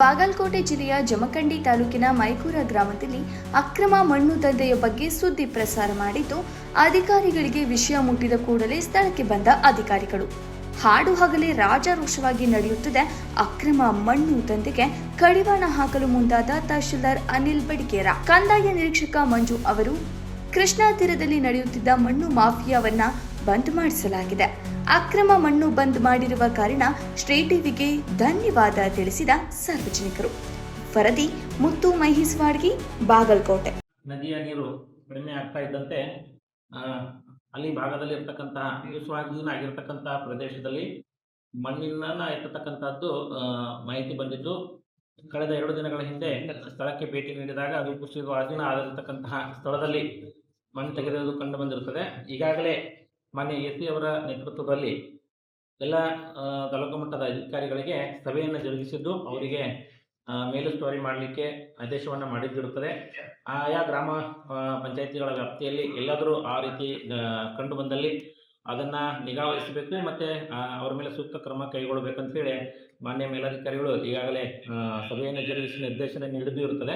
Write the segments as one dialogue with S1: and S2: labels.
S1: ಬಾಗಲಕೋಟೆ ಜಿಲ್ಲೆಯ ಜಮಖಂಡಿ ತಾಲೂಕಿನ ಮೈಕೂರ ಗ್ರಾಮದಲ್ಲಿ ಅಕ್ರಮ ಮಣ್ಣು ದಂಧೆಯ ಬಗ್ಗೆ ಸುದ್ದಿ ಪ್ರಸಾರ ಮಾಡಿದ್ದು, ಅಧಿಕಾರಿಗಳಿಗೆ ವಿಷಯ ಮುಟ್ಟಿದ ಕೂಡಲೇ ಸ್ಥಳಕ್ಕೆ ಬಂದ ಅಧಿಕಾರಿಗಳು ಹಾಡು ಹಗಲೇ ರಾಜಾರೋಷವಾಗಿ ನಡೆಯುತ್ತಿದೆ ಅಕ್ರಮ ಮಣ್ಣು ದಂಧೆಗೆ ಕಡಿವಾಣ ಹಾಕಲು ಮುಂದಾದ ತಹಶೀಲ್ದಾರ್ ಅನಿಲ್ ಬಡಿಗೇರ, ಕಂದಾಯ ನಿರೀಕ್ಷಕ ಮಂಜು ಅವರು ಕೃಷ್ಣಾ ತೀರದಲ್ಲಿ ನಡೆಯುತ್ತಿದ್ದ ಮಣ್ಣು ಮಾಫಿಯಾವನ್ನ ಬಂದ್ ಮಾಡಿಸಲಾಗಿದೆ. ಅಕ್ರಮ ಮಣ್ಣು ಬಂದ್ ಮಾಡಿರುವ ಕಾರಣ ಶ್ರೀ ಟಿವಿಗೆ ಧನ್ಯವಾದ ತಿಳಿಸಿದ ಸಾರ್ವಜನಿಕರು. ವರದಿ ಮುತ್ತು ಮಹಿಸ್ವಾಡ್ಗಿ, ಬಾಗಲಕೋಟೆ.
S2: ನದಿಯ ನೀರು ಕಡಿಮೆ ಆಗ್ತಾ ಇದ್ದಂತೆ ಅಲ್ಲಿ ಭಾಗದಲ್ಲಿ ಇರ್ತಕ್ಕಂತಹ ಸ್ವಾಧೀನ ಆಗಿರ್ತಕ್ಕಂತಹ ಪ್ರದೇಶದಲ್ಲಿ ಮಣ್ಣಿನ ಎತ್ತತಕ್ಕಂಥದ್ದು ಮಾಹಿತಿ ಬಂದಿದ್ದು, ಕಳೆದ 2 ದಿನಗಳ ಹಿಂದೆ ಸ್ಥಳಕ್ಕೆ ಭೇಟಿ ನೀಡಿದಾಗ ಅದು ಸ್ವಾಧೀನ ಆಗಿರತಕ್ಕಂತಹ ಸ್ಥಳದಲ್ಲಿ ಮಣ್ಣು ತೆಗೆದುವುದು ಕಂಡು ಬಂದಿರುತ್ತದೆ. ಈಗಾಗಲೇ ಮಾನ್ಯ ಎಸಿ ಅವರ ನೇತೃತ್ವದಲ್ಲಿ ಎಲ್ಲ ತಾಲೂಕು ಮಟ್ಟದ ಅಧಿಕಾರಿಗಳಿಗೆ ಸಭೆಯನ್ನು ಜರುಗಿಸಿದ್ದು, ಅವರಿಗೆ ಮೇಲುಸ್ತುವಾರಿ ಮಾಡಲಿಕ್ಕೆ ಆದೇಶವನ್ನು ಮಾಡಿದ್ದಿರುತ್ತದೆ. ಆಯಾ ಗ್ರಾಮ ಪಂಚಾಯಿತಿಗಳ ವ್ಯಾಪ್ತಿಯಲ್ಲಿ ಎಲ್ಲಾದರೂ ಆ ರೀತಿ ಕಂಡು ಬಂದಲ್ಲಿ ಅದನ್ನು ನಿಗಾ ವಹಿಸಬೇಕು ಮತ್ತು ಅವರ ಮೇಲೆ ಸೂಕ್ತ ಕ್ರಮ ಕೈಗೊಳ್ಳಬೇಕಂತೇಳಿ ಮಾನ್ಯ ಮೇಲಧಿಕಾರಿಗಳು ಈಗಾಗಲೇ ಸಭೆಯನ್ನು ಜರುಗಿಸಿ ನಿರ್ದೇಶನ ನೀಡಿದ್ದು ಇರುತ್ತದೆ.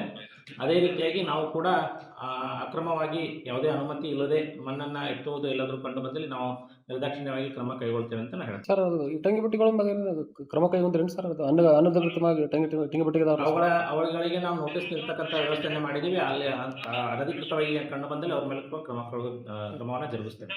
S2: ಅದೇ ರೀತಿಯಾಗಿ ನಾವು ಕೂಡ ಅಕ್ರಮವಾಗಿ ಯಾವುದೇ ಅನುಮತಿ ಇಲ್ಲದೆ ಮಣ್ಣನ್ನು ಎತ್ತುವುದು ಎಲ್ಲಾದರೂ ಕಂಡು ಬಂದಲ್ಲಿ ನಾವು ನಿರ್ದಾಕ್ಷಿಣ್ಯವಾಗಿ ಕ್ರಮ ಕೈಗೊಳ್ತೇವೆ ಅಂತ ನಾನು ಹೇಳ್ತೇನೆ.
S3: ಸರ್, ಅದು ಟಂಗಿ ಬಟ್ಟಿಗಳ ಬಗ್ಗೆ ಕ್ರಮ ಕೈಗೊಂಡ್ರೇನು ಸರ್? ಅದು ಅನಧಿಕೃತವಾಗಿ ಟಂಗಿ ಬಟ್ಟಿಗೆ
S2: ಅವುಗಳಿಗೆ ನಾವು ನೋಟಿಸ್ ನೀಡ್ತಕ್ಕಂಥ ವ್ಯವಸ್ಥೆಯನ್ನು ಮಾಡಿದ್ದೀವಿ. ಅಲ್ಲಿ ಅನಧಿಕೃತವಾಗಿ ಕಂಡು ಬಂದಲ್ಲಿ ಅವ್ರ ಮೇಲೆ ಕ್ರಮವನ್ನು ಜರುಗಿಸ್ತೇವೆ.